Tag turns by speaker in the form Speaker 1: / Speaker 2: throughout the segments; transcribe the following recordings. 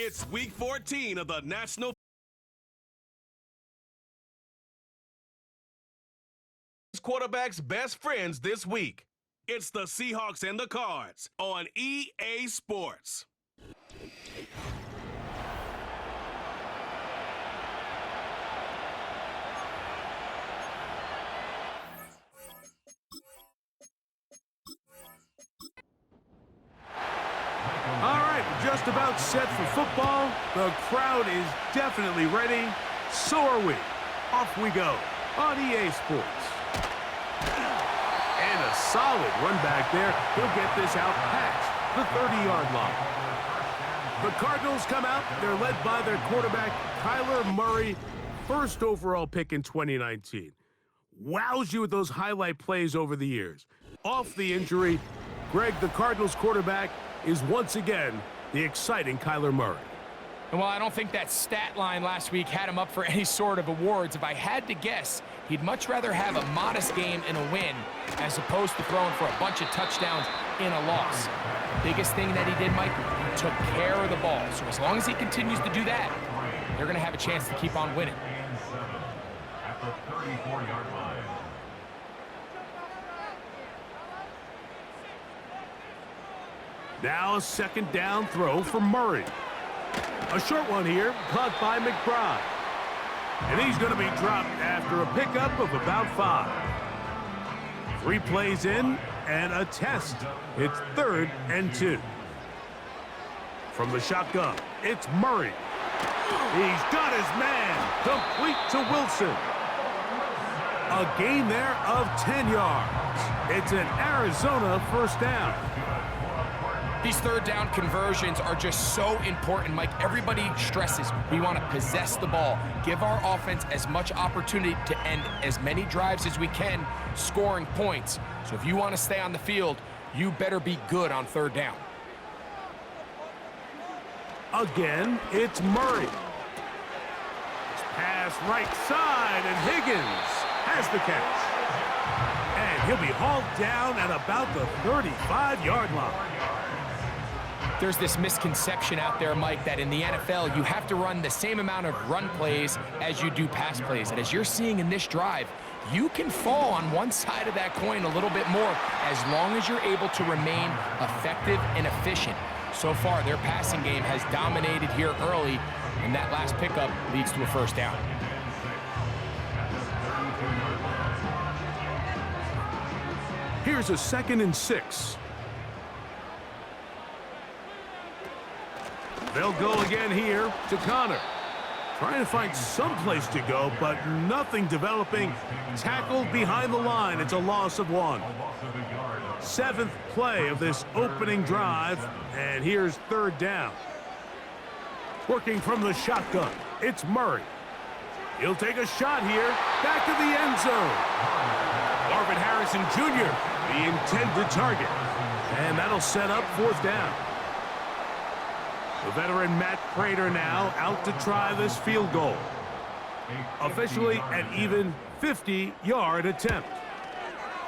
Speaker 1: It's week 14 of the National Quarterback's best friends this week. It's the Seahawks and the Cards on EA Sports.
Speaker 2: All right, just about set for football. The crowd is definitely ready. So are we. Off we go on EA Sports. And a solid run back there. He'll get this out past the 30-yard line. The Cardinals come out. They're led by their quarterback, Kyler Murray, first overall pick in 2019. Wows you with those highlight plays over the years. Off the injury, Greg, the Cardinals quarterback, is once again the exciting Kyler Murray.
Speaker 3: And while I don't think that stat line last week had him up for any sort of awards, if I had to guess, he'd much rather have a modest game and a win as opposed to throwing for a bunch of touchdowns in a loss. The biggest thing that he did, Mike, he took care of the ball. So as long as he continues to do that, they're going to have a chance to keep on winning.
Speaker 4: At the 34-yard line.
Speaker 2: Now a second down throw for Murray. A short one here, caught by McBride. And he's going to be dropped after a pickup of about 5. 3 plays in and a test. It's 3rd and 2. From the shotgun, it's Murray. He's got his man, complete to Wilson. A gain there of 10 yards. It's an Arizona first down.
Speaker 3: These third down conversions are just so important, Mike. Everybody stresses we want to possess the ball, give our offense as much opportunity to end as many drives as we can, scoring points. So if you want to stay on the field, you better be good on third down.
Speaker 2: Again, it's Murray. Pass right side, and Higgins has the catch. And he'll be hauled down at about the 35-yard line.
Speaker 3: There's this misconception out there, Mike, that in the NFL, you have to run the same amount of run plays as you do pass plays. And as you're seeing in this drive, you can fall on one side of that coin a little bit more as long as you're able to remain effective and efficient. So far, their passing game has dominated here early, and that last pickup leads to a first down.
Speaker 2: Here's a 2nd and 6. They'll go again here to Connor. Trying to find some place to go, but nothing developing. Tackled behind the line. It's a loss of 1. 7th play of this opening drive, and here's 3rd down. Working from the shotgun, it's Murray. He'll take a shot here, back to the end zone. Marvin Harrison Jr., the intended target. And that'll set up 4th down. The veteran Matt Prater now out to try this field goal. Officially an even 50-yard attempt.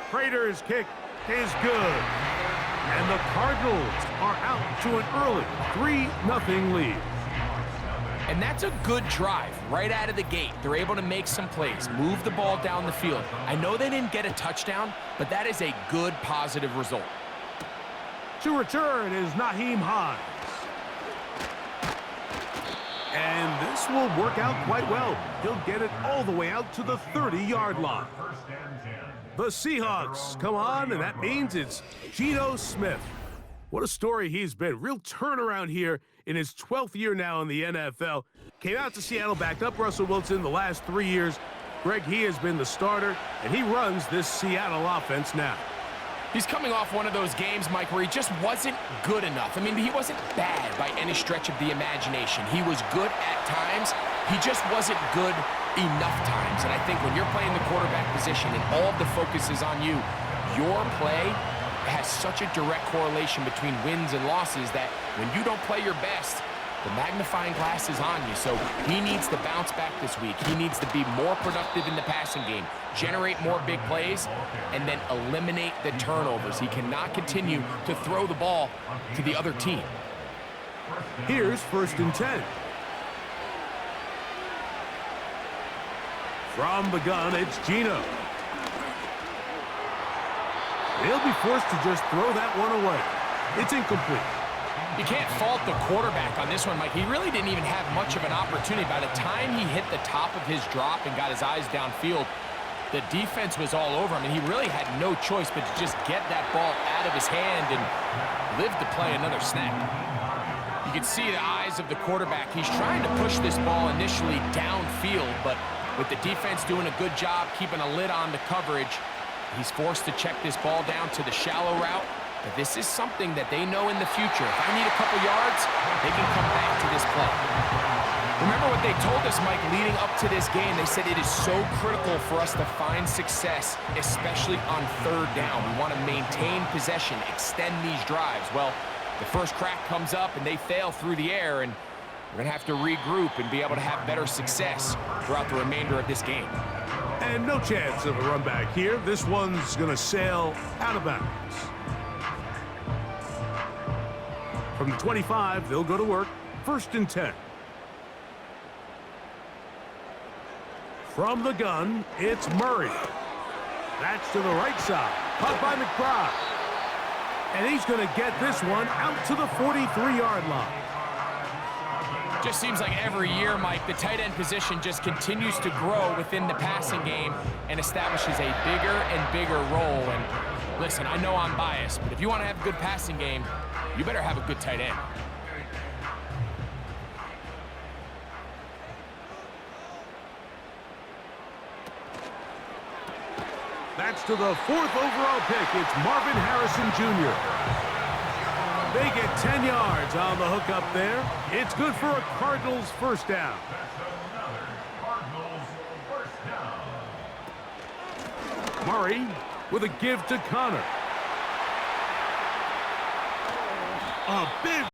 Speaker 2: Prater's kick is good. And the Cardinals are out to an early 3-0 lead.
Speaker 3: And that's a good drive right out of the gate. They're able to make some plays, move the ball down the field. I know they didn't get a touchdown, but that is a good, positive result.
Speaker 2: To return is Nyheim Hines. And this will work out quite well. He'll get it all the way out to the 30-yard line. The Seahawks come on, and that means it's Geno Smith. What a story he's been. Real turnaround here in his 12th year now in the NFL. Came out to Seattle, backed up Russell Wilson the last 3 years. Greg, he has been the starter, and he runs this Seattle offense now.
Speaker 3: He's coming off one of those games, Mike, where he just wasn't good enough. I mean, he wasn't bad by any stretch of the imagination. He was good at times. He just wasn't good enough times. And I think when you're playing the quarterback position and all of the focus is on you, your play has such a direct correlation between wins and losses that when you don't play your best, the magnifying glass is on you. So he needs to bounce back this week. He needs to be more productive in the passing game, generate more big plays, and then eliminate the turnovers. He cannot continue to throw the ball to the other team.
Speaker 2: Here's 1st and 10. From the gun, it's Gino. They'll be forced to just throw that one away. It's incomplete.
Speaker 3: You can't fault the quarterback on this one, Mike. He really didn't even have much of an opportunity. By the time he hit the top of his drop and got his eyes downfield, the defense was all over him, and he really had no choice but to just get that ball out of his hand and live to play another snap. You can see the eyes of the quarterback. He's trying to push this ball initially downfield, but with the defense doing a good job keeping a lid on the coverage, he's forced to check this ball down to the shallow route. But this is something that they know in the future. If I need a couple yards, they can come back to this play. Remember what they told us, Mike, leading up to this game. They said it is so critical for us to find success, especially on 3rd down. We want to maintain possession, extend these drives. Well, the first crack comes up and they fail through the air, and we're going to have to regroup and be able to have better success throughout the remainder of this game.
Speaker 2: And no chance of a run back here. This one's going to sail out of bounds. From the 25, they'll go to work. 1st and 10. From the gun, it's Murray. That's to the right side. Caught by McBride. And he's going to get this one out to the 43-yard line.
Speaker 3: Just seems like every year, Mike, the tight end position just continues to grow within the passing game and establishes a bigger and bigger role. And listen, I know I'm biased, but if you want to have a good passing game, you better have a good tight end.
Speaker 2: That's to the 4th overall pick. It's Marvin Harrison Jr. They get 10 yards on the hook up there. It's good for a Cardinals 1st down. Murray with a give to Connor. A big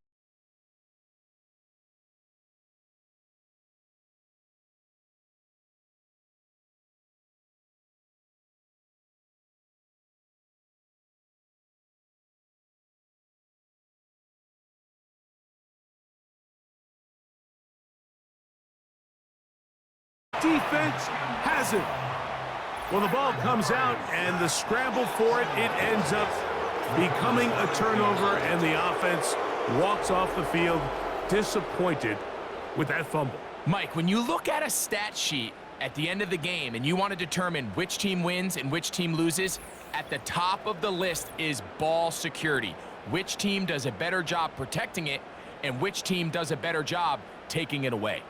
Speaker 2: defense has it. Well, the ball comes out, and the scramble for it, it ends up becoming a turnover, and the offense walks off the field disappointed with that fumble.
Speaker 3: Mike, when you look at a stat sheet at the end of the game and you want to determine which team wins and which team loses, at the top of the list is ball security. Which team does a better job protecting it and which team does a better job taking it away.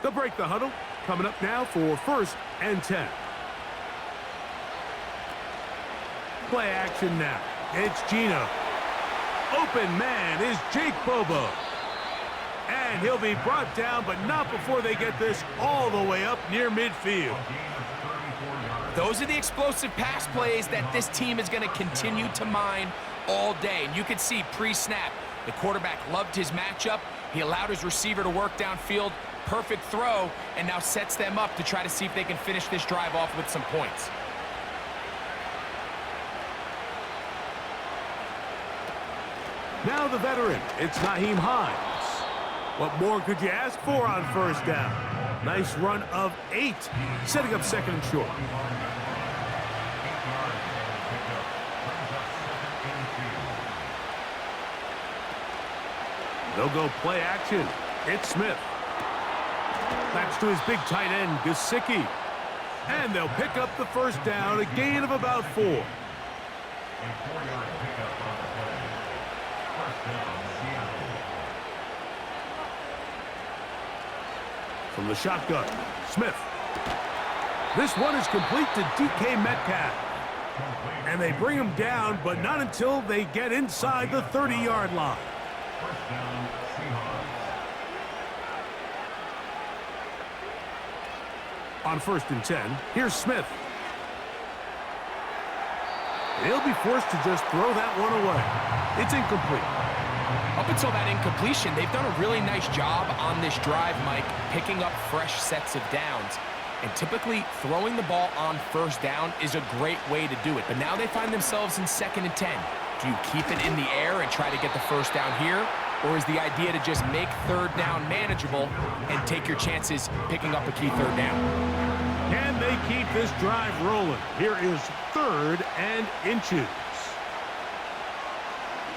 Speaker 2: They'll break the huddle. Coming up now for 1st and 10. Play action now. It's Gino. Open man is Jake Bobo. And he'll be brought down, but not before they get this all the way up near midfield.
Speaker 3: Those are the explosive pass plays that this team is going to continue to mine all day. And you can see pre-snap, the quarterback loved his matchup. He allowed his receiver to work downfield. Perfect throw, and now sets them up to try to see if they can finish this drive off with some points.
Speaker 2: Now the veteran, it's Nyheim Hines. What more could you ask for on 1st down? Nice run of 8, setting up 2nd and short. They'll go play action. It's Smith. That's to his big tight end, Gesicki. And they'll pick up the 1st down, a gain of about 4. From the shotgun, Smith. This one is complete to DK Metcalf. And they bring him down, but not until they get inside the 30-yard line. On 1st and 10, here's Smith. They'll be forced to just throw that one away. It's incomplete.
Speaker 3: Up until that incompletion, they've done a really nice job on this drive, Mike, picking up fresh sets of downs. And typically, throwing the ball on 1st down is a great way to do it. But now they find themselves in 2nd and 10. Do you keep it in the air and try to get the first down here? Or is the idea to just make third down manageable and take your chances picking up a key third down?
Speaker 2: Can they keep this drive rolling? Here is 3rd and inches.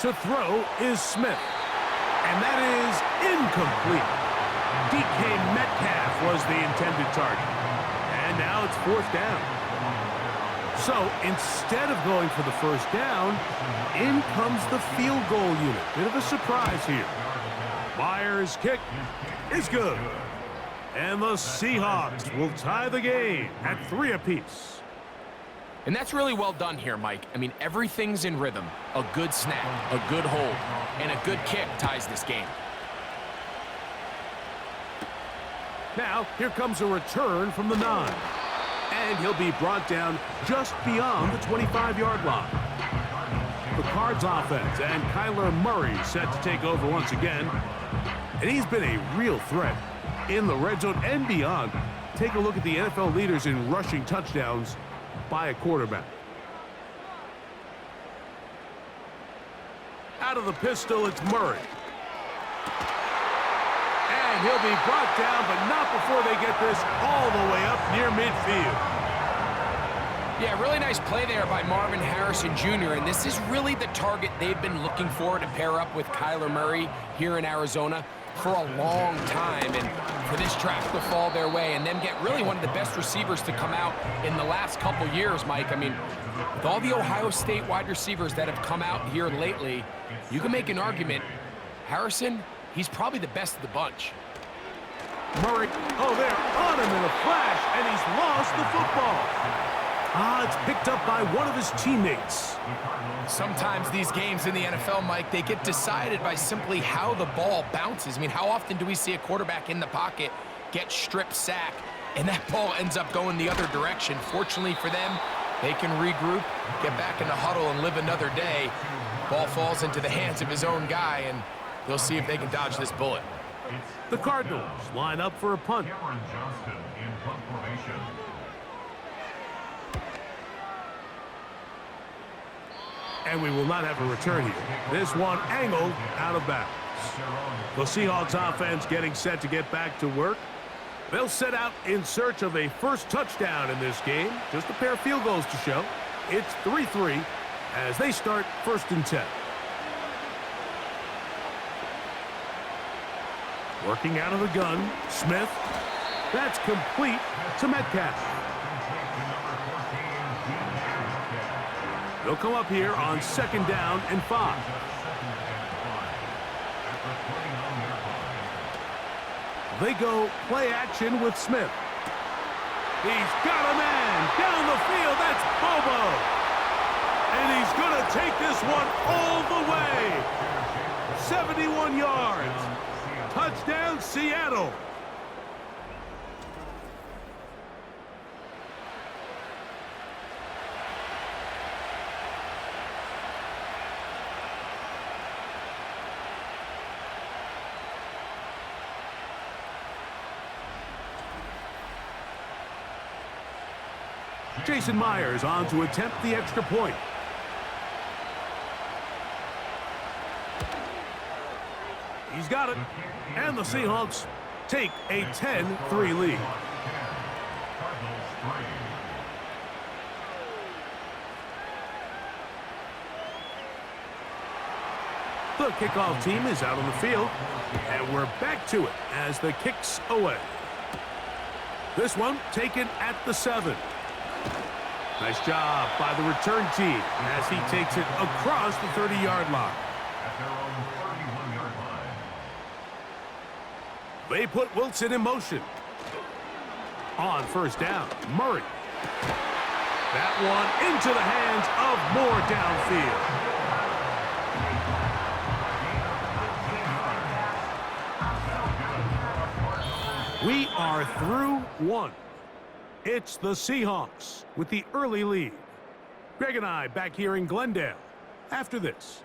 Speaker 2: To throw is Smith. And that is incomplete. DK Metcalf was the intended target. And now it's 4th down. So instead of going for the first down, in comes the field goal unit. Bit of a surprise here. Myers' kick is good. And the Seahawks will tie the game at 3 apiece.
Speaker 3: And that's really well done here, Mike. I mean, everything's in rhythm. A good snap, a good hold, and a good kick ties this game.
Speaker 2: Now, here comes a return from the 9. And he'll be brought down just beyond the 25-yard line. The Cards offense and Kyler Murray set to take over once again. And he's been a real threat in the red zone and beyond. Take a look at the NFL leaders in rushing touchdowns by a quarterback. Out of the pistol, it's Murray. And he'll be brought down, but not before they get this all the way up near midfield.
Speaker 3: Yeah, really nice play there by Marvin Harrison Jr., and this is really the target they've been looking for to pair up with Kyler Murray here in Arizona for a long time, and for this draft to fall their way and them get really one of the best receivers to come out in the last couple years, Mike. I mean, with all the Ohio State wide receivers that have come out here lately, you can make an argument. Harrison, he's probably the best of the bunch.
Speaker 2: Murray, oh, they're on him in a flash, and he's lost the football. It's picked up by one of his teammates.
Speaker 3: Sometimes these games in the NFL, Mike, they get decided by simply how the ball bounces. I mean, how often do we see a quarterback in the pocket get strip sack, and that ball ends up going the other direction? Fortunately for them, they can regroup, get back in the huddle, and live another day. Ball falls into the hands of his own guy, and they'll see if they can dodge this bullet.
Speaker 2: The Cardinals line up for a punt. And we will not have a return here. This one angled out of bounds. The Seahawks offense getting set to get back to work. They'll set out in search of a first touchdown in this game. Just a pair of field goals to show. It's 3-3 as they start 1st and 10. Working out of the gun, Smith. That's complete to Metcalf. They'll come up here on 2nd down and 5. They go play action with Smith. He's got a man down the field. That's Bobo. And he's going to take this one all the way. 71 yards. Touchdown, Seattle. Jason Myers on to attempt the extra point. He's got it. And the Seahawks take a 10-3 lead. The kickoff team is out on the field, and we're back to it as the kick's away. This one taken at the 7. Nice job by the return team as he takes it across the 30-yard line. They put Wilson in motion. On 1st down, Murray. That one into the hands of Moore downfield. We are through 1. It's the Seahawks with the early lead. Greg and I back here in Glendale after this.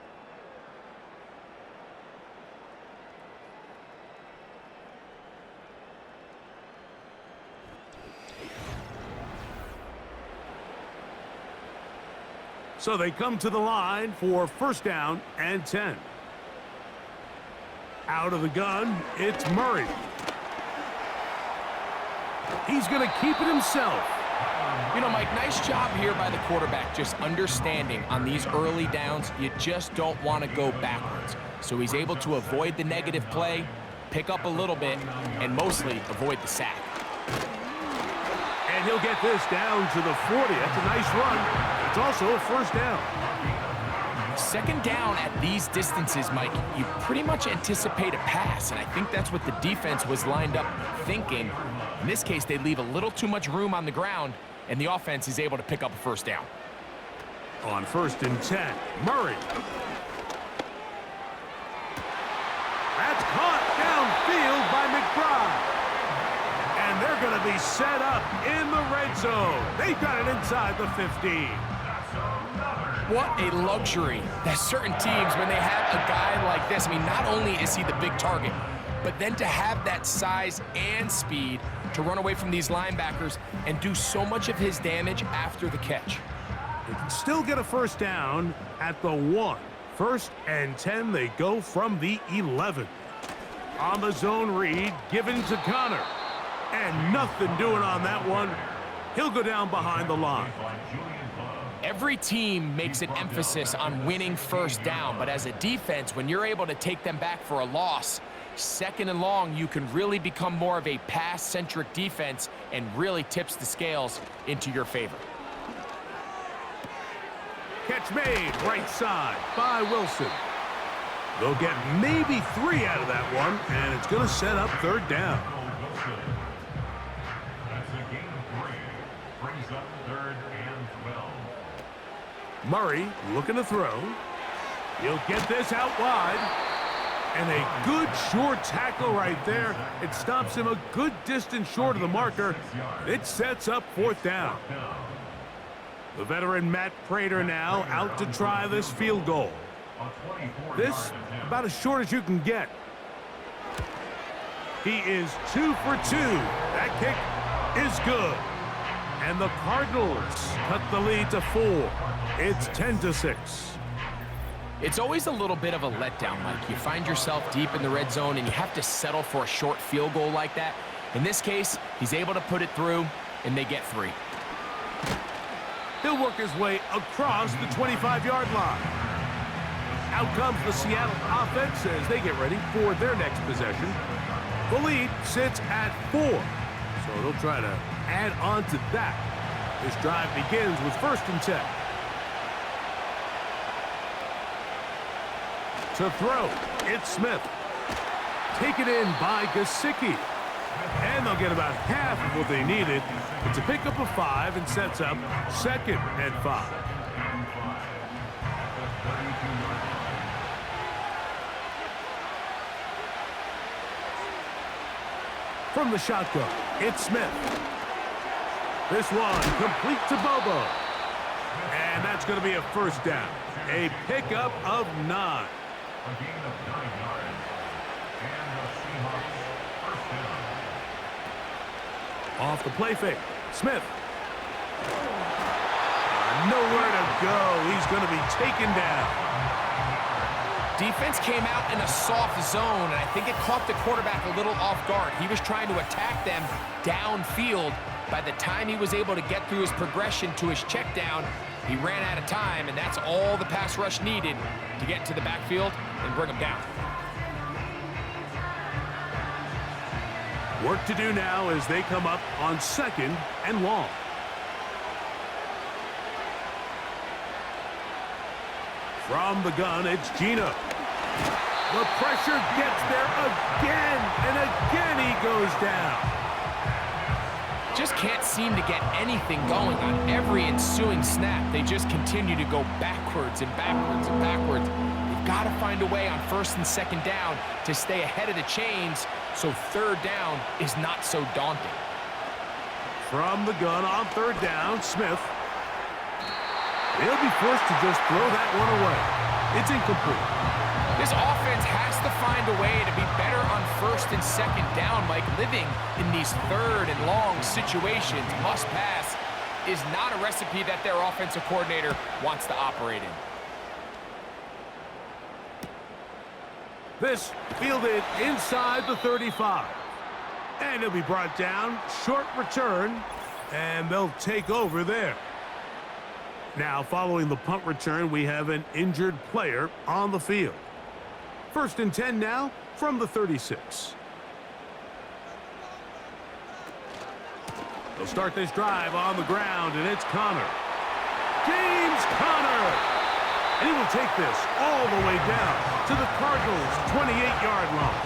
Speaker 2: So they come to the line for first down and 10. Out of the gun, it's Murray. He's going to keep it himself.
Speaker 3: You know, Mike, nice job here by the quarterback, just understanding on these early downs, you just don't want to go backwards. So he's able to avoid the negative play, pick up a little bit, and mostly avoid the sack.
Speaker 2: And he'll get this down to the 40. That's a nice run. It's also a first down.
Speaker 3: Second down at these distances, Mike, you pretty much anticipate a pass, and I think that's what the defense was lined up thinking. In this case, they leave a little too much room on the ground, and the offense is able to pick up a first down.
Speaker 2: On first and 10, Murray. That's caught downfield by McBride. And they're going to be set up in the red zone. They've got it inside the 15.
Speaker 3: What a luxury that certain teams, when they have a guy like this, I mean, not only is he the big target, but then to have that size and speed to run away from these linebackers and do so much of his damage after the catch.
Speaker 2: They can still get a first down at the 1. First and 10, they go from the 11. On the zone read, given to Connor. And nothing doing on that one. He'll go down behind the line.
Speaker 3: Every team makes an emphasis on winning first down, but as a defense, when you're able to take them back for a loss, second and long, you can really become more of a pass-centric defense and really tips the scales into your favor.
Speaker 2: Catch made, right side by Wilson. They'll get maybe 3 out of that one, and it's going to set up third down.
Speaker 4: That's a gain of 3. Brings up third and 12.
Speaker 2: Murray looking to throw. He'll get this out wide. And a good short tackle right there. It stops him a good distance short of the marker. It sets up fourth down. The veteran Matt Prater now out to try this field goal. This about as short as you can get. He is 2 for 2. That kick is good. And the Cardinals cut the lead to 4. It's 10-6.
Speaker 3: It's always a little bit of a letdown, Mike. You find yourself deep in the red zone and you have to settle for a short field goal like that. In this case, he's able to put it through and they get 3.
Speaker 2: He'll work his way across the 25-yard line. Out comes the Seattle offense as they get ready for their next possession. The lead sits at 4, so they'll try to add on to that. This drive begins with first and 10. To throw, it's Smith. Taken in by Gesicki. And they'll get about half of what they needed. It's a pickup of 5 and sets up second and 5. From the shotgun, it's Smith. This one complete to Bobo. And that's going to be a first down. A pickup of 9.
Speaker 4: A gain of 9 yards. And the Seahawks first down.
Speaker 2: Off the play fake, Smith. Nowhere to go. He's going to be taken down.
Speaker 3: Defense came out in a soft zone, and I think it caught the quarterback a little off guard. He was trying to attack them downfield. By the time he was able to get through his progression to his check down, he ran out of time, and that's all the pass rush needed to get into the backfield and bring him down.
Speaker 2: Work to do now as they come up on second and long. From the gun, it's Gino. The pressure gets there again, and again he goes down.
Speaker 3: Just can't seem to get anything going on every ensuing snap. They just continue to go backwards and backwards and backwards. They've got to find a way on first and second down to stay ahead of the chains so third down is not so daunting.
Speaker 2: From the gun on third down, Smith. He'll be forced to just throw that one away. It's incomplete.
Speaker 3: This offense has to find a way to be better on first and second down, Mike. Living in these third and long situations, must pass. is not a recipe that their offensive coordinator wants to operate in.
Speaker 2: This fielded inside the 35. And he'll be brought down. Short return. And they'll take over there. Now, following the punt return, we have an injured player on the field. 1st and 10 now from the 36. They'll start this drive on the ground, and it's Conner. James Conner! And he will take this all the way down to the Cardinals' 28-yard line.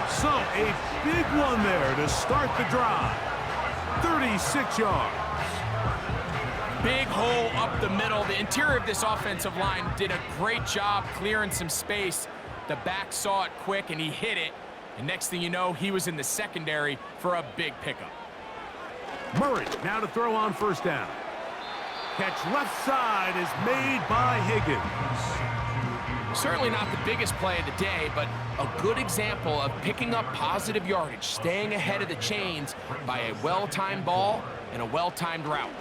Speaker 2: So, a big one there to start the drive. 36 yards.
Speaker 3: Big hole up the middle. The interior of this offensive line did a great job clearing some space. The back saw it quick, and he hit it. And next thing you know, he was in the secondary for a big pickup.
Speaker 2: Murray now to throw on 1st down. Catch left side is made by Higgins.
Speaker 3: Certainly not the biggest play of the day, but a good example of picking up positive yardage, staying ahead of the chains by a well-timed ball and a well-timed route.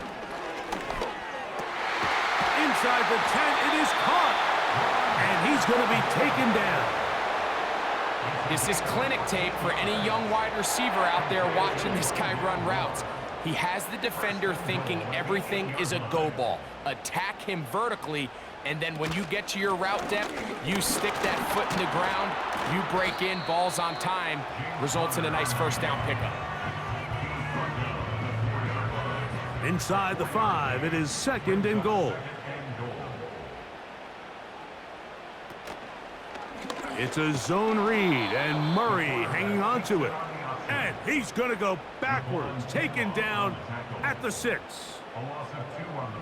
Speaker 2: Inside the 10, it is caught. And he's going to be taken down.
Speaker 3: This is clinic tape for any young wide receiver out there watching this guy run routes. He has the defender thinking everything is a go ball. Attack him vertically, and then when you get to your route depth, you stick that foot in the ground, you break in, balls on time, results in a nice 1st down pickup.
Speaker 2: Inside the 5, it is 2nd and goal. It's a zone read, and Murray hanging on to it. And he's going to go backwards, taken down at the 6.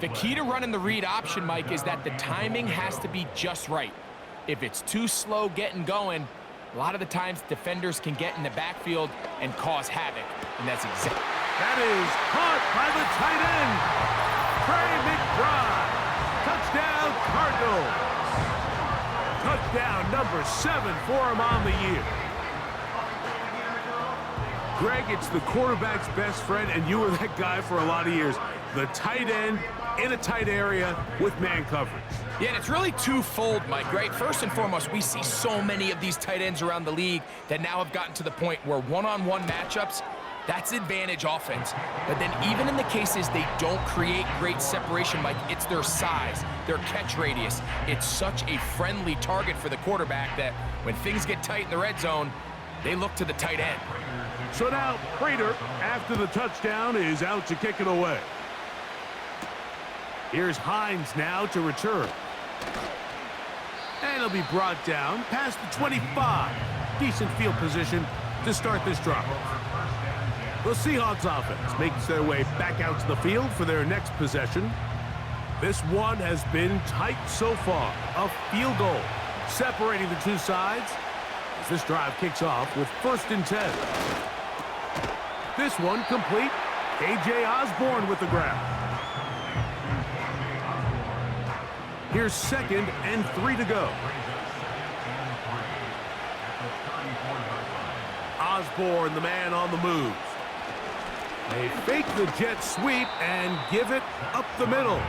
Speaker 3: The key to running the read option, Mike, is that the timing has to be just right. If it's too slow getting going, a lot of the times defenders can get in the backfield and cause havoc. And that's exactly.
Speaker 2: That is caught by the tight end, Trey McBride. Touchdown, Cardinals. Touchdown number 7 for him on the year. Greg, it's the quarterback's best friend, and you were that guy for a lot of years. The tight end in a tight area with man coverage.
Speaker 3: Yeah, and it's really twofold, Mike, right? First and foremost, we see so many of these tight ends around the league that now have gotten to the point where one-on-one matchups, that's advantage offense. But then even in the cases they don't create great separation, Mike, it's their size, their catch radius. It's such a friendly target for the quarterback that when things get tight in the red zone, they look to the tight end.
Speaker 2: So now Prater, after the touchdown, is out to kick it away. Here's Hines now to return. And he'll be brought down past the 25. Decent field position to start this drive. The Seahawks offense makes their way back out to the field for their next possession. This one has been tight so far. A field goal separating the two sides as this drive kicks off with 1st and 10. This one complete. A.J. Osborne with the grab. Here's 2nd and 3 to go. Osborne, the man on the move. They fake the jet sweep and give it up the middle.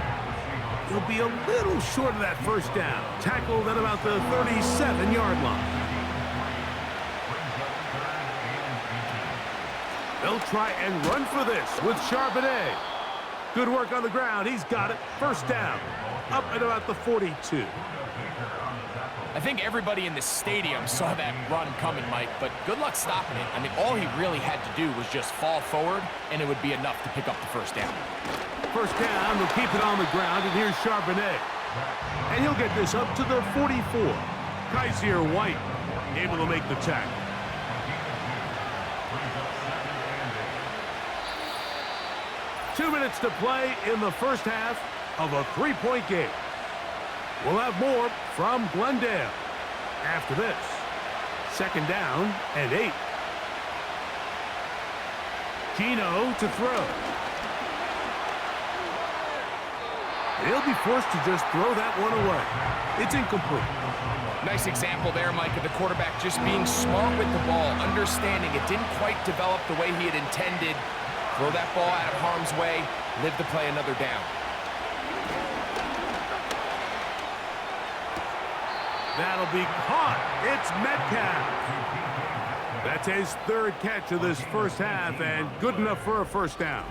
Speaker 2: He'll be a little short of that 1st down. Tackled at about the 37-yard line. They'll try and run for this with Charbonnet. Good work on the ground. He's got it. 1st down. Up at about the 42.
Speaker 3: I think everybody in the stadium saw that run coming, Mike, but good luck stopping it. I mean, all he really had to do was just fall forward, and it would be enough to pick up the 1st down.
Speaker 2: 1st down, they'll keep it on the ground, and here's Charbonnet. And he'll get this up to the 44. Kaiser White able to make the tackle. Two minutes to play in the 1st half of a 3-point game. We'll have more from Glendale after this. 2nd down and 8. Gino to throw. He'll be forced to just throw that one away. It's incomplete.
Speaker 3: Nice example there, Mike, of the quarterback just being smart with the ball, understanding it didn't quite develop the way he had intended. Throw that ball out of harm's way, live to play another down.
Speaker 2: That'll be caught. It's Metcalf. That's his third catch of this first half, and good enough for a first down.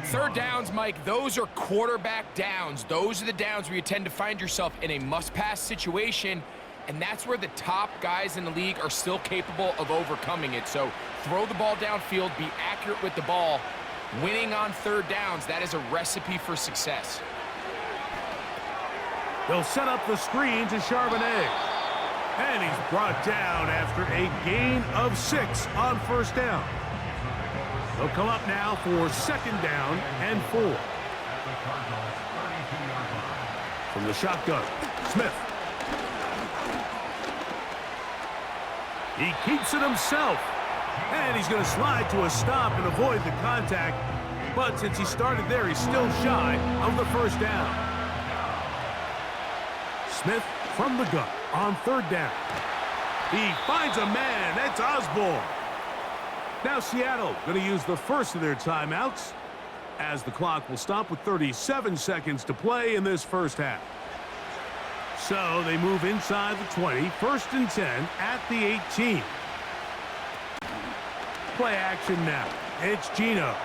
Speaker 3: Third downs, Mike, those are quarterback downs. Those are the downs where you tend to find yourself in a must-pass situation, and that's where the top guys in the league are still capable of overcoming it. So throw the ball downfield, be accurate with the ball. Winning on third downs, that is a recipe for success.
Speaker 2: They'll set up the screen to Charbonnet. And he's brought down after a gain of 6 on first down. They'll come up now for second down and 4. From the shotgun, Smith. He keeps it himself. And he's going to slide to a stop and avoid the contact. But since he started there, he's still shy of the first down. Smith from the gun on third down. He finds a man. That's Osborne. Now Seattle going to use the first of their timeouts as the clock will stop with 37 seconds to play in this first half. So they move inside the 20, first and 10 at the 18. Play action now. It's Geno.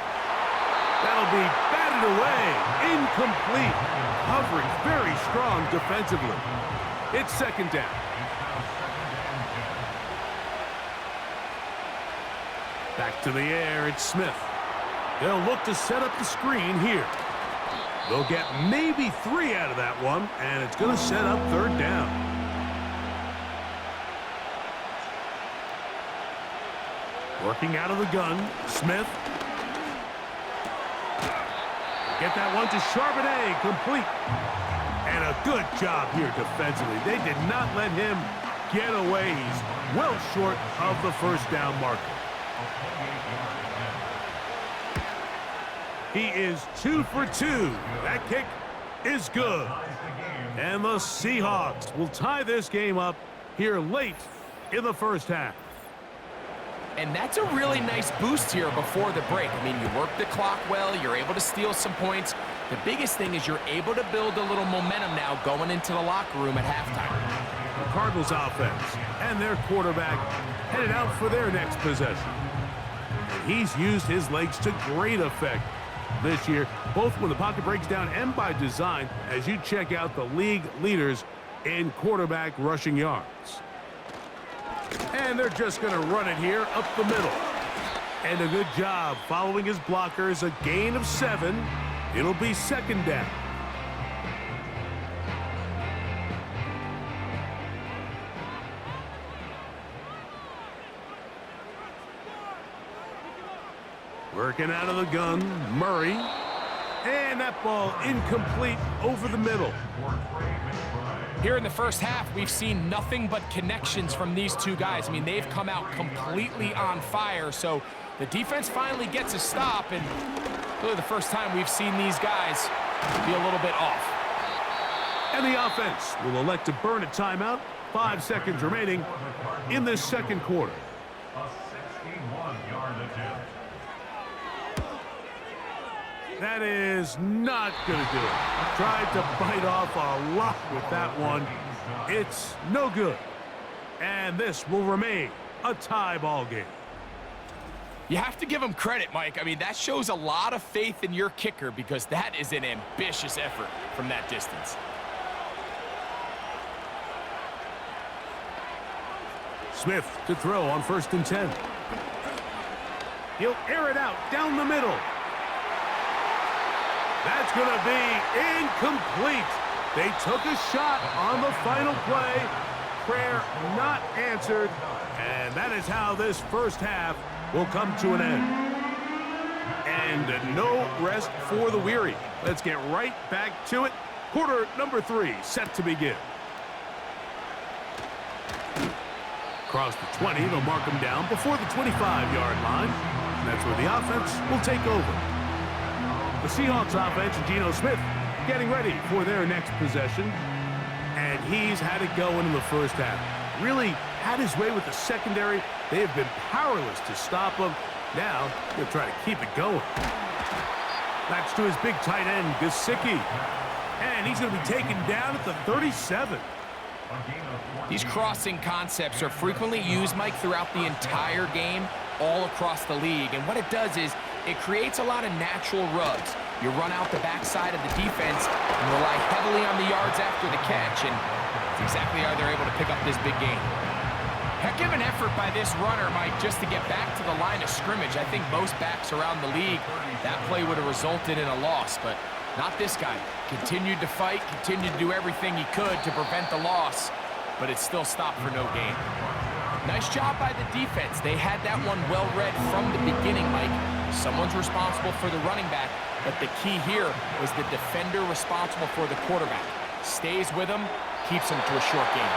Speaker 2: That'll be batted away. Incomplete. Hovering very strong defensively. It's second down. Back to the air, it's Smith. They'll look to set up the screen here. They'll get maybe 3 out of that one, and it's going to set up third down. Working out of the gun, Smith. Get that one to Charbonnet, complete. And a good job here defensively. They did not let him get away. He's well short of the first down marker. He is 2 for 2. That kick is good. And the Seahawks will tie this game up here late in the first half.
Speaker 3: And that's a really nice boost here before the break. I mean, you work the clock well, you're able to steal some points. The biggest thing is you're able to build a little momentum now going into the locker room at halftime.
Speaker 2: The Cardinals offense and their quarterback headed out for their next possession. And he's used his legs to great effect this year, both when the pocket breaks down and by design, as you check out the league leaders in quarterback rushing yards. And they're just going to run it here up the middle. And a good job following his blockers, a gain of 7. It'll be second down. Working out of the gun, Murray. And that ball incomplete over the middle.
Speaker 3: Here in the first half, we've seen nothing but connections from these two guys. I mean, they've come out completely on fire, so the defense finally gets a stop, and really the first time we've seen these guys be a little bit off.
Speaker 2: And the offense will elect to burn a timeout. 5 seconds remaining in this second quarter.
Speaker 4: A 61-yard attempt.
Speaker 2: That is not going to do it. Tried to bite off a lot with that one. It's no good. And this will remain a tie ball game.
Speaker 3: You have to give him credit, Mike. I mean, that shows a lot of faith in your kicker because that is an ambitious effort from that distance.
Speaker 2: Smith to throw on first and 10. He'll air it out down the middle. That's going to be incomplete. They took a shot on the final play. Prayer not answered. And that is how this first half will come to an end. And no rest for the weary. Let's get right back to it. Quarter number 3 set to begin. Across the 20, they'll mark him down before the 25-yard line. And that's where the offense will take over. The Seahawks offense and Geno Smith getting ready for their next possession. And he's had it going in the first half. Really had his way with the secondary. They have been powerless to stop him. Now, he'll try to keep it going. That's to his big tight end, Gesicki. And he's going to be taken down at the 37.
Speaker 3: These crossing concepts are frequently used, Mike, throughout the entire game, all across the league. And what it does is it creates a lot of natural rubs. You run out the backside of the defense and rely heavily on the yards after the catch, and that's exactly how they're able to pick up this big game. Heck of an effort by this runner, Mike, just to get back to the line of scrimmage. I think most backs around the league, that play would have resulted in a loss, but not this guy. Continued to fight, continued to do everything he could to prevent the loss, but it still stopped for no gain. Nice job by the defense. They had that one well read from the beginning, Mike. Someone's responsible for the running back, but the key here was the defender responsible for the quarterback. Stays with him, keeps him to a short game.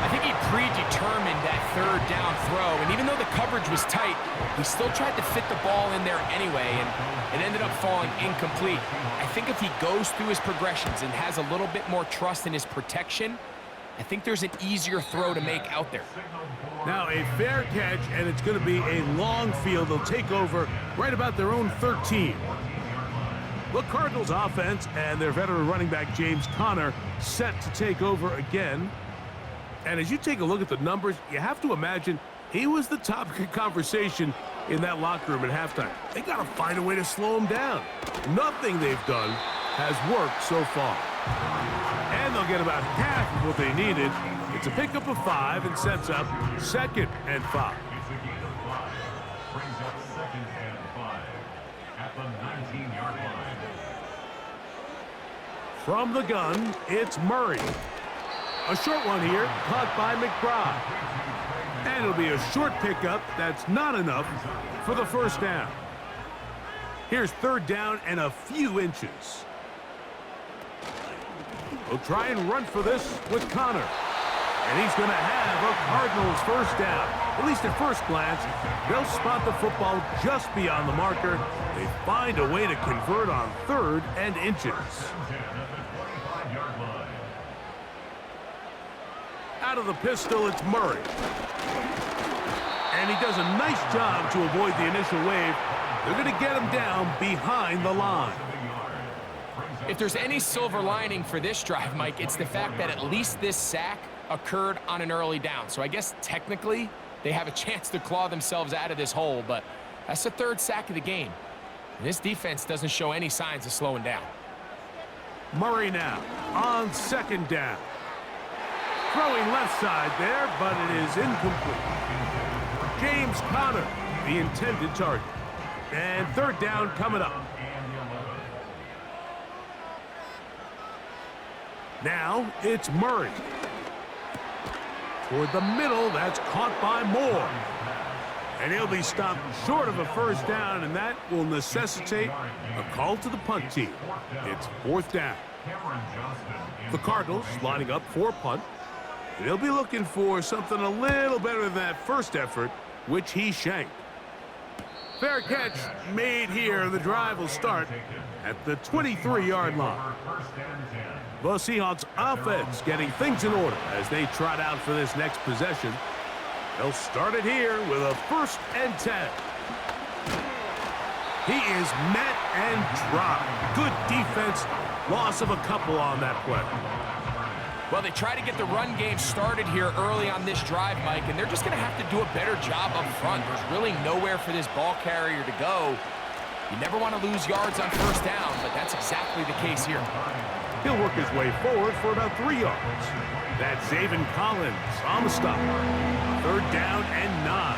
Speaker 3: I think he predetermined that third down throw, and even though the coverage was tight, he still tried to fit the ball in there anyway, and it ended up falling incomplete. I think if he goes through his progressions and has a little bit more trust in his protection, I think there's an easier throw to make out there.
Speaker 2: Now a fair catch, and it's going to be a long field. They'll take over right about their own 13. The Cardinals offense and their veteran running back James Conner set to take over again. And as you take a look at the numbers, you have to imagine he was the topic of conversation in that locker room at halftime. They got to find a way to slow him down. Nothing they've done has worked so far. And they'll get about half of what they needed. It's a pickup of 5 and sets up 2nd and 5.
Speaker 4: It's a gain of 5. Brings up 2nd and 5 at the 19-yard line.
Speaker 2: From the gun, it's Murray. A short one here, caught by McBride. And it'll be a short pickup that's not enough for the first down. Here's 3rd down and a few inches. We'll try and run for this with Conner. And he's going to have a Cardinals first down. At least at first glance, they'll spot the football just beyond the marker. They find a way to convert on 3rd and inches. Out of the pistol, it's Murray. And he does a nice job to avoid the initial wave. They're going to get him down behind the line.
Speaker 3: If there's any silver lining for this drive, Mike, it's the fact that at least this sack occurred on an early down. So I guess technically they have a chance to claw themselves out of this hole, but that's the 3rd sack of the game. And this defense doesn't show any signs of slowing down.
Speaker 2: Murray now on 2nd down. Throwing left side there, but it is incomplete. James Conner, the intended target. And 3rd down coming up. Now it's Murray. Toward the middle, that's caught by Moore. And he'll be stopped short of a first down, and that will necessitate a call to the punt team. It's 4th down. The Cardinals lining up for a punt. They'll be looking for something a little better than that first effort, which he shanked. Fair catch made here. The drive will start at the 23-yard line. The Seahawks offense getting things in order as they trot out for this next possession. They'll start it here with a 1st and 10. He is met and dropped. Good defense. Loss of a couple on that play.
Speaker 3: Well, they try to get the run game started here early on this drive, Mike, and they're just going to have to do a better job up front. There's really nowhere for this ball carrier to go. You never want to lose yards on first down, but that's exactly the case here.
Speaker 2: He'll work his way forward for about 3 yards. That's Zaven Collins on the stop. 3rd down and 9.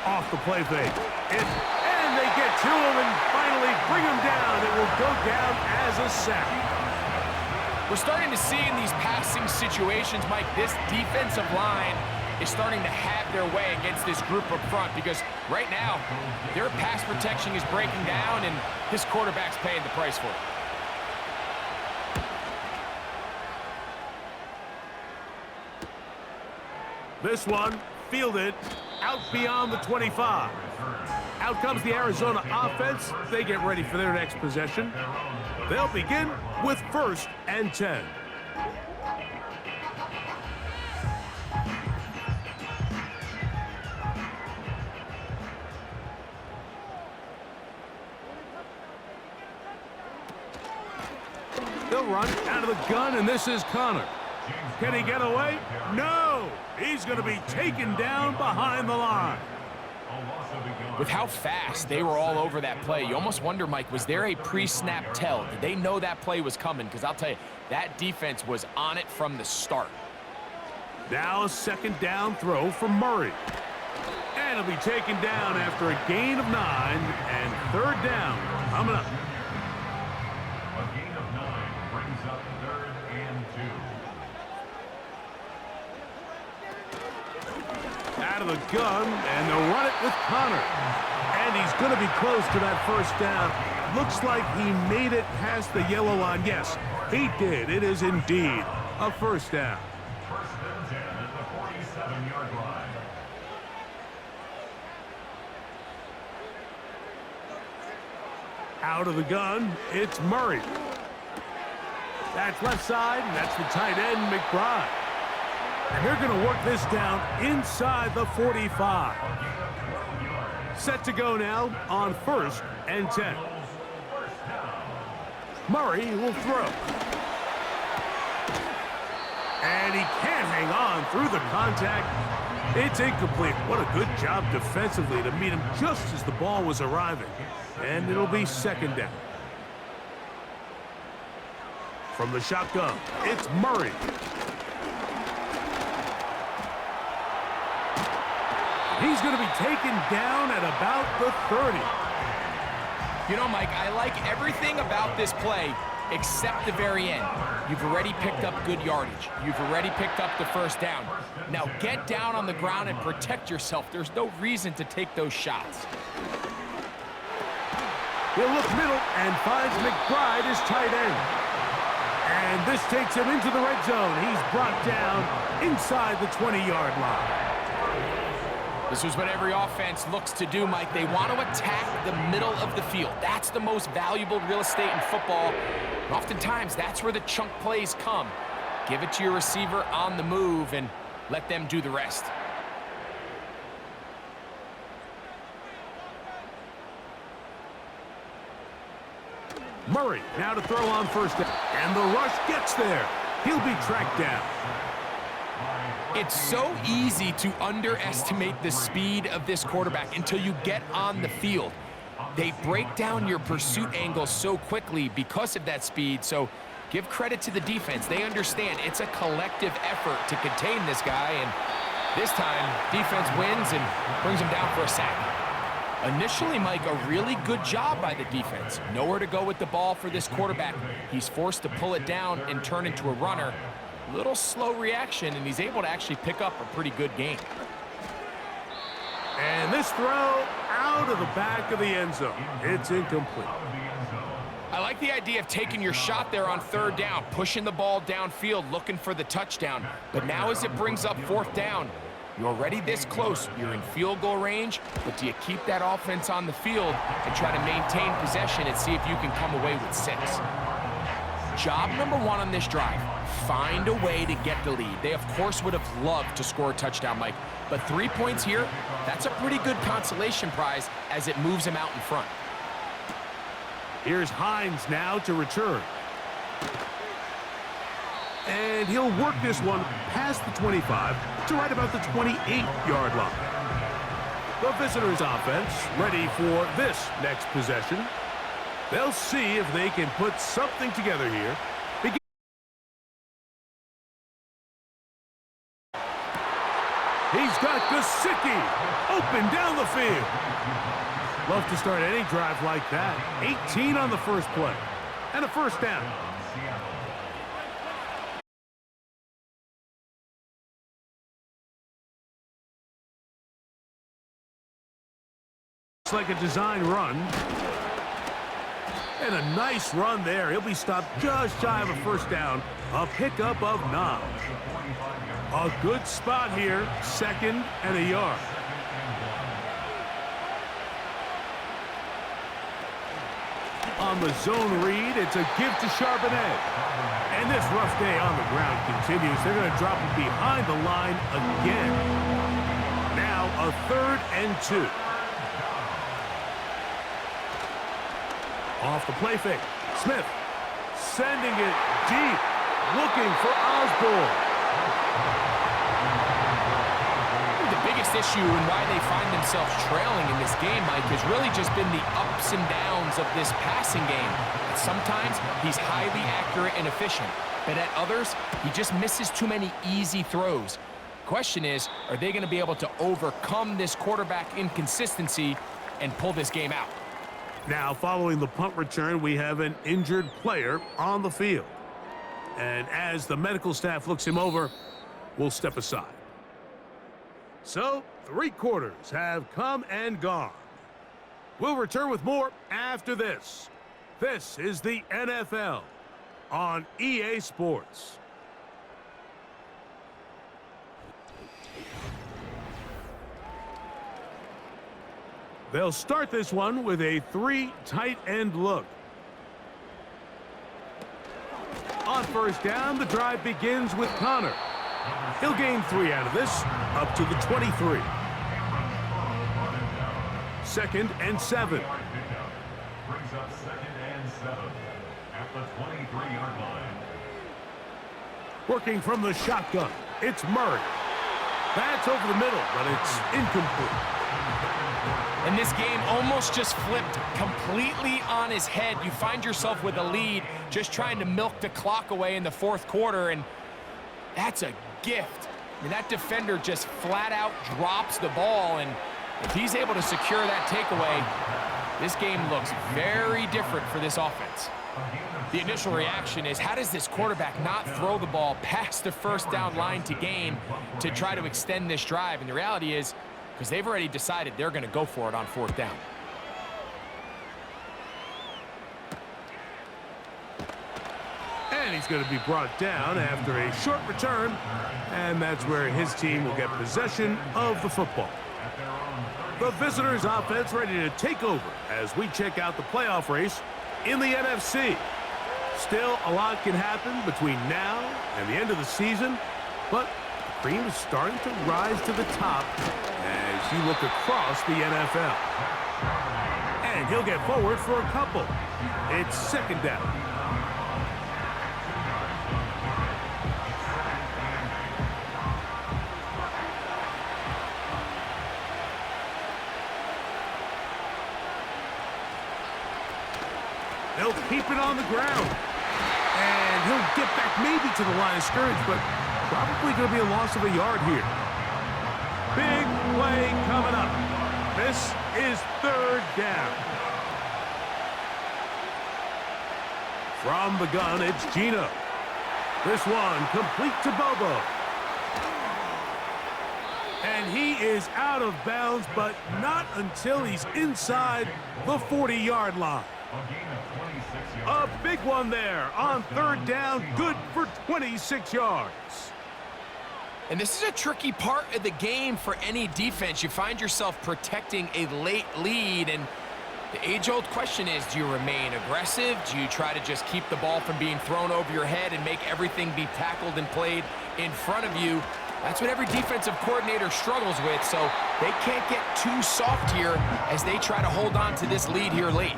Speaker 2: Off the play fake. And they get to him and finally bring him down. It will go down as a sack.
Speaker 3: We're starting to see in these passing situations, Mike, this defensive line is starting to have their way against this group up front, because right now their pass protection is breaking down and this quarterback's paying the price for it.
Speaker 2: This one fielded out beyond the 25. Out comes the Arizona offense. They get ready for their next possession. They'll begin with 1st and 10. They'll run out of the gun, and this is Connor. Can he get away? No! He's going to be taken down behind the line.
Speaker 3: With how fast they were all over that play, you almost wonder, Mike, was there a pre-snap tell? Did they know that play was coming? Because I'll tell you, that defense was on it from the start.
Speaker 2: Now a second down throw from Murray. And he'll be taken down after a gain of 9 and third down coming up.
Speaker 4: A gain of 9 brings up 3rd and 2.
Speaker 2: Out of the gun, and they'll run it with Connor. And he's going to be close to that first down. Looks like he made it past the yellow line. Yes, he did. It is indeed a first down.
Speaker 4: First and 10 at the 47-yard line.
Speaker 2: Out of the gun, it's Murray. That's left side, and that's the tight end, McBride. And they're going to work this down inside the 45. Set to go now on 1st and 10. Murray will throw. And he can't hang on through the contact. It's incomplete. What a good job defensively to meet him just as the ball was arriving. And it'll be second down. From the shotgun, it's Murray. He's going to be taken down at about the 30.
Speaker 3: You know, Mike, I like everything about this play except the very end. You've already picked up good yardage. You've already picked up the first down. Now get down on the ground and protect yourself. There's no reason to take those shots.
Speaker 2: He'll look middle and finds McBride as tight end. And this takes him into the red zone. He's brought down inside the 20-yard line.
Speaker 3: This is what every offense looks to do, Mike. They want to attack the middle of the field. That's the most valuable real estate in football. And oftentimes, that's where the chunk plays come. Give it to your receiver on the move and let them do the rest.
Speaker 2: Murray now to throw on first down. And the rush gets there. He'll be tracked down.
Speaker 3: It's so easy to underestimate the speed of this quarterback until you get on the field. They break down your pursuit angle so quickly because of that speed, so give credit to the defense. They understand it's a collective effort to contain this guy, and this time, defense wins and brings him down for a sack. Initially, Mike, a really good job by the defense. Nowhere to go with the ball for this quarterback. He's forced to pull it down and turn into a runner. Little slow reaction, and he's able to actually pick up a pretty good game.
Speaker 2: And this throw out of the back of the end zone. It's incomplete.
Speaker 3: I like the idea of taking your shot there on third down, pushing the ball downfield, looking for the touchdown. But now as it brings up fourth down, you're already this close. You're in field goal range, but do you keep that offense on the field and try to maintain possession and see if you can come away with 6? Job number 1 on this drive, find a way to get the lead. They, of course, would have loved to score a touchdown, Mike, but 3 points here, that's a pretty good consolation prize as it moves them out in front.
Speaker 2: Here's Hines now to return. And he'll work this one past the 25 to right about the 28-yard line. The visitors' offense ready for this next possession. They'll see if they can put something together here. He's got Gesicki open down the field. Love to start any drive like that. 18 on the first play. And a first down. Looks like a design run. And a nice run there. He'll be stopped just shy of a first down. A pickup of 9. A good spot here. 2nd and a yard. on the zone read. It's a give to sharpen edge. And this rough day on the ground continues. They're going to drop it behind the line again. Now a 3rd and 2. Off the play fake. Smith sending it deep. Looking for Osborne.
Speaker 3: The biggest issue and why they find themselves trailing in this game, Mike, has really just been the ups and downs of this passing game. Sometimes he's highly accurate and efficient, but at others, he just misses too many easy throws. Question is, are they going to be able to overcome this quarterback inconsistency and pull this game out?
Speaker 2: Now, following the punt return, we have an injured player on the field. And as the medical staff looks him over, we'll step aside. So, 3 quarters have come and gone. We'll return with more after this. This is the NFL on EA Sports. They'll start this one with a 3 tight end look. On first down, the drive begins with Connor. He'll gain 3 out of this, up to the 23. 2nd and 7.
Speaker 4: Brings up 2nd and 7 at the 23-yard line.
Speaker 2: Working from the shotgun, it's Murray. That's over the middle, but it's incomplete.
Speaker 3: And this game almost just flipped completely on his head. You find yourself with a lead, just trying to milk the clock away in the 4th quarter, and that's a gift. I mean, that defender just flat out drops the ball, and if he's able to secure that takeaway, this game looks very different for this offense. The initial reaction is, how does this quarterback not throw the ball past the first down line to gain to try to extend this drive? And the reality is, because they've already decided they're going to go for it on 4th down.
Speaker 2: And he's going to be brought down after a short return, and that's where his team will get possession of the football. The visitors' offense ready to take over as we check out the playoff race in the NFC. Still, a lot can happen between now and the end of the season, but the cream is starting to rise to the top as you look across the NFL. And he'll get forward for a couple. It's 2nd down. They'll keep it on the ground. And he'll get back maybe to the line of scrimmage, but probably going to be a loss of a yard here. Big play coming up. This is 3rd down. From the gun, it's Gino. This one complete to Bobo. And he is out of bounds, but not until he's inside the 40-yard line. A big one there on 3rd down, good for 26 yards.
Speaker 3: And this is a tricky part of the game for any defense. You find yourself protecting a late lead, and the age-old question is, do you remain aggressive? Do you try to just keep the ball from being thrown over your head and make everything be tackled and played in front of you? That's what every defensive coordinator struggles with, so they can't get too soft here as they try to hold on to this lead here late.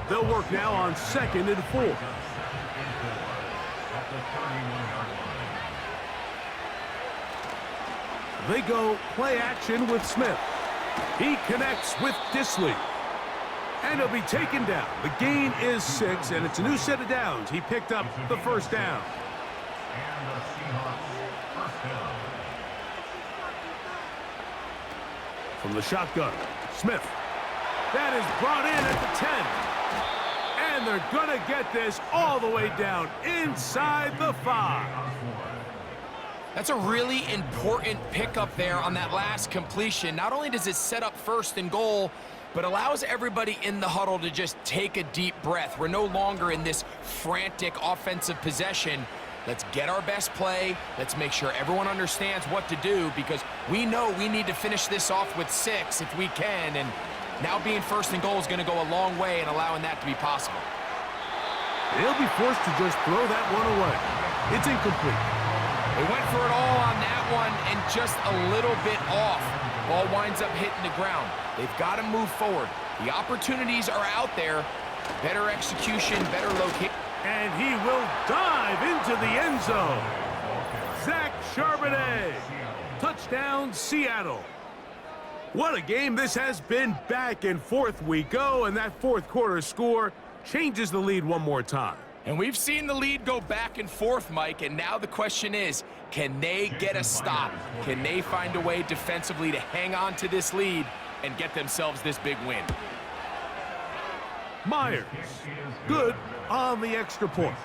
Speaker 2: They'll work now on 2nd and 4. They go play action with Smith. He connects with Disley. And he'll be taken down. The gain is 6, and it's a new set of downs. He picked up the 1st down.
Speaker 4: And the Seahawks 1st down.
Speaker 2: From the shotgun, Smith. That is brought in at the 10. And they're going to get this all the way down inside the 5.
Speaker 3: That's a really important pickup there on that last completion. Not only does it set up 1st and goal, but allows everybody in the huddle to just take a deep breath. We're no longer in this frantic offensive possession. Let's get our best play. Let's make sure everyone understands what to do, because we know we need to finish this off with 6 if we can, and Now being first and goal is going to go a long way in allowing that to be possible.
Speaker 2: They'll be forced to just throw that one away. It's incomplete.
Speaker 3: They went for it all on that one and just a little bit off. Ball winds up hitting the ground. They've got to move forward. The opportunities are out there. Better execution, better location.
Speaker 2: And he will dive into the end zone. Zach Charbonnet. Touchdown, Seattle. What a game this has been. Back and forth we go, and that fourth quarter score changes the lead one more time.
Speaker 3: And we've seen the lead go back and forth, Mike, and now the question is, can they get a stop? Can they find a way defensively to hang on to this lead and get themselves this big win?
Speaker 2: Myers, good on the extra point.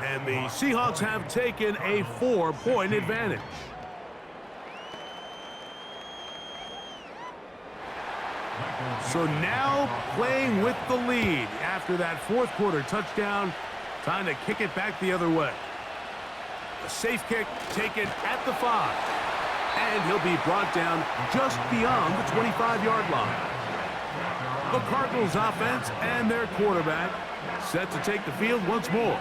Speaker 2: And the Seahawks have taken a 4-point advantage. So now playing with the lead after that fourth quarter touchdown, trying to kick it back the other way. A safe kick taken at the 5. And he'll be brought down just beyond the 25-yard line. The Cardinals offense and their quarterback set to take the field once more.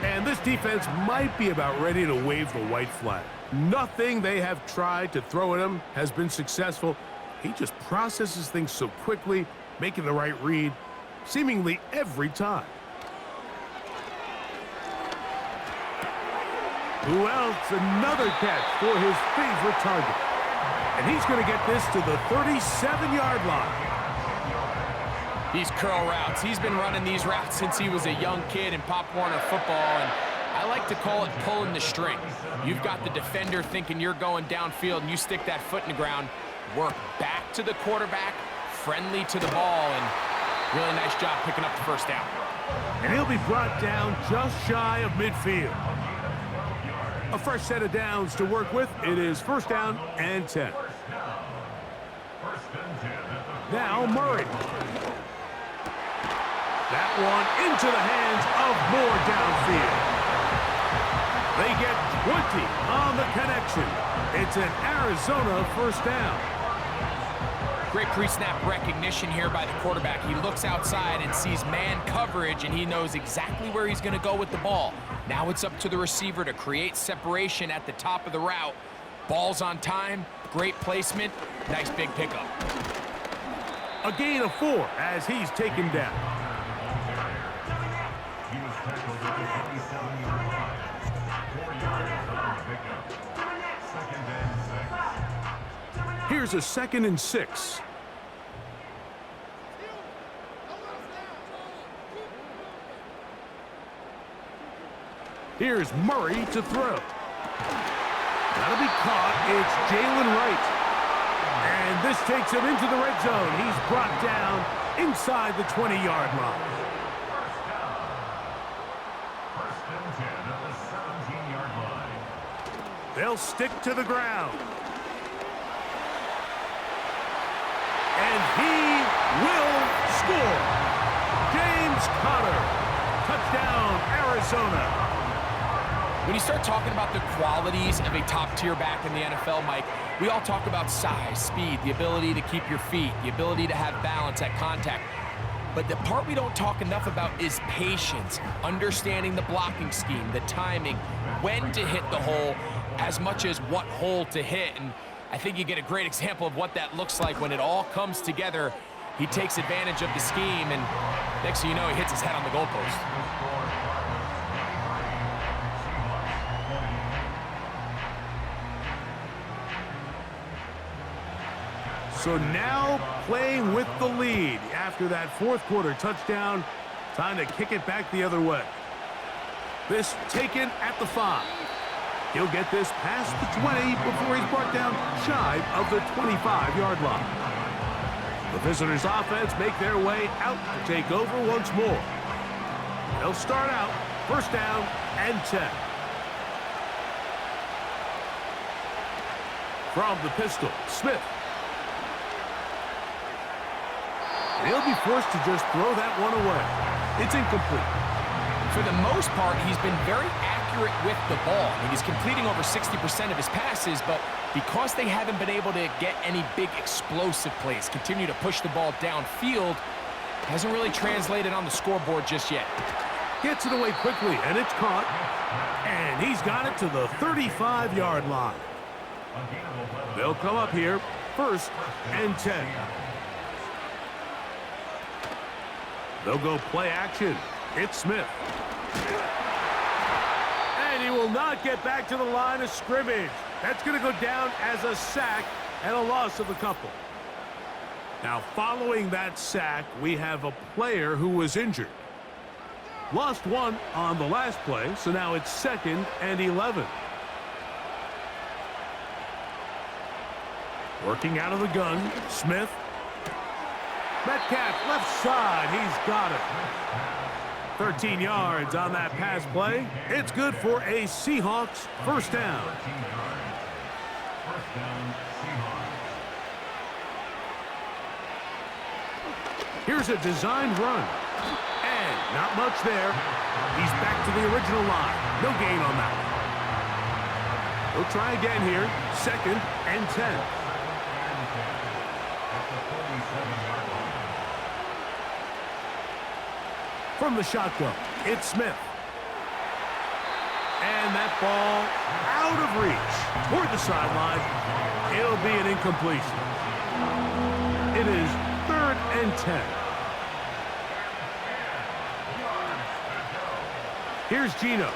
Speaker 2: And this defense might be about ready to wave the white flag. Nothing they have tried to throw at him has been successful. He just processes things so quickly, making the right read, seemingly every time. Who else? Another catch for his favorite target. And he's going to get this to the 37-yard line.
Speaker 3: These curl routes, he's been running these routes since he was a young kid in Pop Warner football, and I like to call it pulling the string. You've got the defender thinking you're going downfield, and you stick that foot in the ground, work back to the quarterback, friendly to the ball, and really nice job picking up the first down.
Speaker 2: And he'll be brought down just shy of midfield. A fresh set of downs to work with. It is first down and 10. Now Murray. That one into the hands of Moore downfield. They get 20 on the connection. It's an Arizona first down.
Speaker 3: Great pre-snap recognition here by the quarterback. He looks outside and sees man coverage, and he knows exactly where he's going to go with the ball. Now it's up to the receiver to create separation at the top of the route. Ball's on time, great placement, nice big pickup.
Speaker 2: A gain of 4 as he's taken down.
Speaker 4: He was tackled at the 37-yard line. 4 yards on the pickup. Second and 6.
Speaker 2: Here's a 2nd and 6. Here's Murray to throw. That'll be caught. It's Jalen Wright. And this takes him into the red zone. He's brought down inside the 20-yard line.
Speaker 4: First and 10 at the 17-yard line.
Speaker 2: They'll stick to the ground. And he will score. James Conner. Touchdown, Arizona.
Speaker 3: When you start talking about the qualities of a top-tier back in the NFL, Mike, we all talk about size, speed, the ability to keep your feet, the ability to have balance at contact. But the part we don't talk enough about is patience, understanding the blocking scheme, the timing, when to hit the hole, as much as what hole to hit. And I think you get a great example of what that looks like when it all comes together. He takes advantage of the scheme, and next thing you know, he hits his head on the goalpost.
Speaker 2: So now playing with the lead after that fourth quarter touchdown, time to kick it back the other way. This taken at the 5. He'll get this past the 20 before he's brought down shy of the 25-yard line. The visitors' offense make their way out to take over once more. They'll start out first down and 10. From the pistol, Smith. He'll be forced to just throw that one away. It's incomplete.
Speaker 3: For the most part, he's been very accurate with the ball. I mean, he's completing over 60% of his passes, but because they haven't been able to get any big explosive plays, continue to push the ball downfield, hasn't really translated on the scoreboard just yet.
Speaker 2: Gets it away quickly, and it's caught. And he's got it to the 35-yard line. They'll come up here, 1st and 10. They'll go play action. It's Smith. And he will not get back to the line of scrimmage. That's going to go down as a sack and a loss of a couple. Now, following that sack, we have a player who was injured. Lost one on the last play, so now it's 2nd and 11. Working out of the gun, Smith. Metcalf, left side, he's got it. 13 yards on that pass play. It's good for a Seahawks first down. Here's a designed run. And not much there. He's back to the original line. No gain on that one. He'll try again here. 2nd and 10. From the shotgun, it's Smith. And that ball out of reach toward the sideline. It'll be an incompletion. It is 3rd and 10. Here's Gino.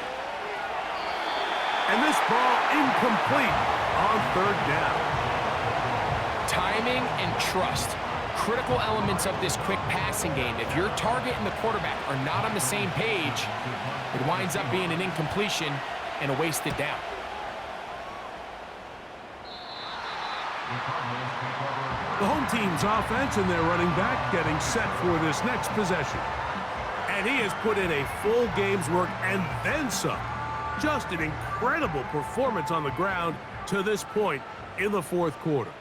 Speaker 2: And this ball incomplete on 3rd down.
Speaker 3: Timing and trust. Critical elements of this quick passing game. If your target and the quarterback are not on the same page, it winds up being an incompletion and a wasted down.
Speaker 2: The home team's offense and their running back getting set for this next possession. And he has put in a full game's work and then some. Just an incredible performance on the ground to this point in the 4th quarter.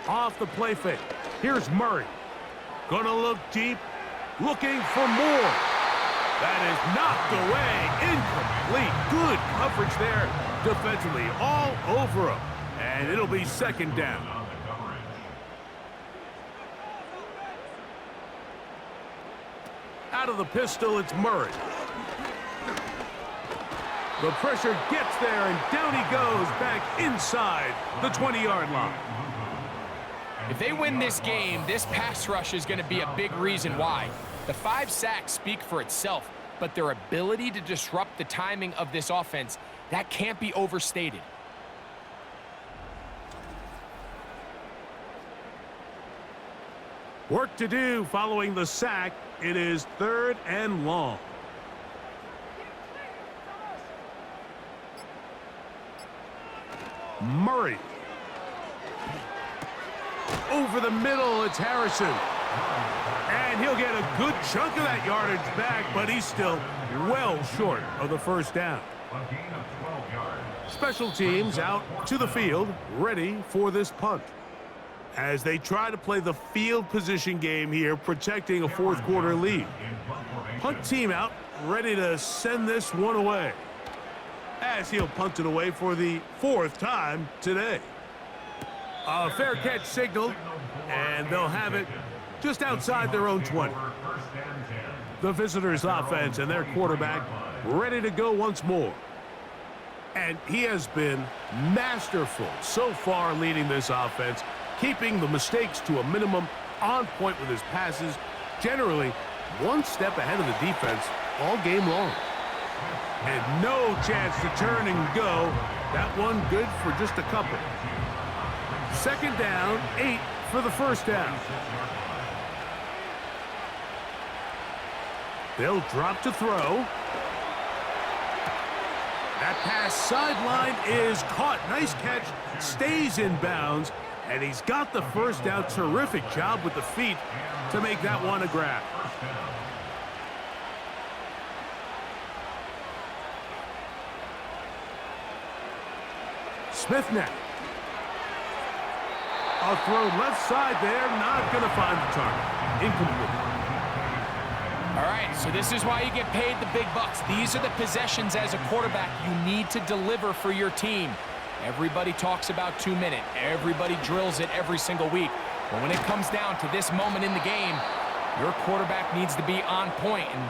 Speaker 2: Off the play fake. Here's Murray. Gonna look deep. Looking for more. That is knocked away. Incomplete. Good coverage there defensively. All over him. And it'll be 2nd down. Out of the pistol, it's Murray. The pressure gets there, and down he goes back inside the 20-yard line.
Speaker 3: If they win this game, this pass rush is going to be a big reason why. The 5 sacks speak for itself, but their ability to disrupt the timing of this offense, that can't be overstated.
Speaker 2: Work to do following the sack. It is 3rd and long. Murray. Over the middle, it's Harrison. And he'll get a good chunk of that yardage back, but he's still well short of the 1st down. Special teams out to the field, ready for this punt. As they try to play the field position game here, protecting a 4th quarter lead. Punt team out, ready to send this one away. As he'll punt it away for the 4th time today. A fair catch signal, and they'll have it just outside their own 20. The visitors' offense and their quarterback ready to go once more. And he has been masterful so far leading this offense, keeping the mistakes to a minimum, on point with his passes, generally one step ahead of the defense all game long. And no chance to turn and go. That one good for just a couple. 2nd down, 8 for the 1st down. They'll drop to throw. That pass sideline is caught. Nice catch, stays in bounds, and he's got the 1st down. Terrific job with the feet to make that one a grab. Smith next. A throw left side there, not going to find the target. Incomplete.
Speaker 3: All right, so this is why you get paid the big bucks. These are the possessions as a quarterback you need to deliver for your team. Everybody talks about 2 minutes. Everybody drills it every single week. But when it comes down to this moment in the game, your quarterback needs to be on point. And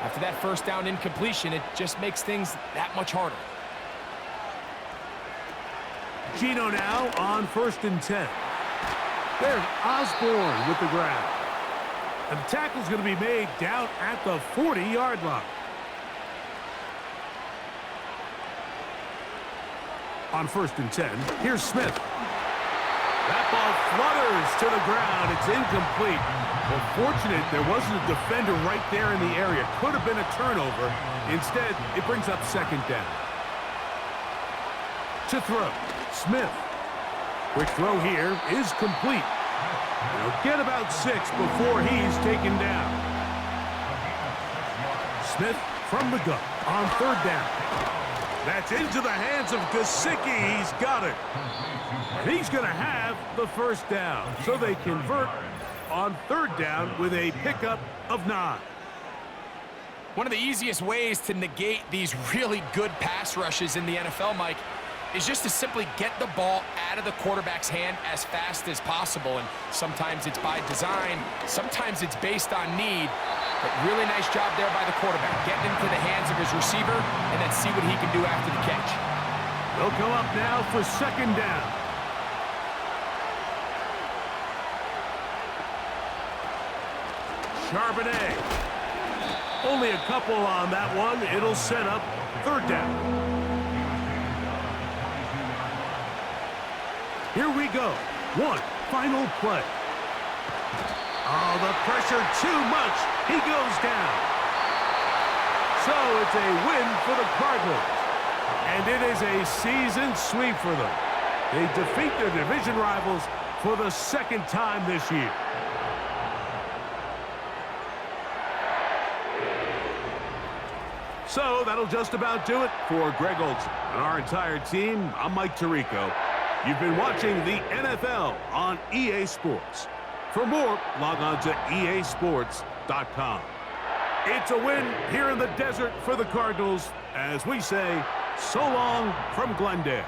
Speaker 3: after that first down incompletion, it just makes things that much harder.
Speaker 2: Gino now on 1st and 10. There's Osborne with the grab. And the tackle's going to be made down at the 40-yard line. On 1st and 10, here's Smith. That ball flutters to the ground. It's incomplete. Well, fortunate there wasn't a defender right there in the area. Could have been a turnover. Instead, it brings up 2nd down. To throw, Smith. Quick throw here is complete. He'll get about 6 before he's taken down. Smith from the gun on 3rd down. That's into the hands of Gesicki. He's got it. And he's going to have the 1st down. So they convert on 3rd down with a pickup of 9.
Speaker 3: One of the easiest ways to negate these really good pass rushes in the NFL, Mike, is just to simply get the ball out of the quarterback's hand as fast as possible. And sometimes it's by design, sometimes it's based on need. But really nice job there by the quarterback, getting into the hands of his receiver and then see what he can do after the catch.
Speaker 2: They'll go up now for 2nd down. Charbonnet. Only a couple on that one. It'll set up 3rd down. Here we go. One final play. Oh, the pressure too much. He goes down. So it's a win for the Cardinals. And it is a season sweep for them. They defeat their division rivals for the 2nd time this year. So that'll just about do it for Greg Olsen and our entire team. I'm Mike Tirico. You've been watching the NFL on EA Sports. For more, log on to easports.com. It's a win here in the desert for the Cardinals as we say so long from Glendale.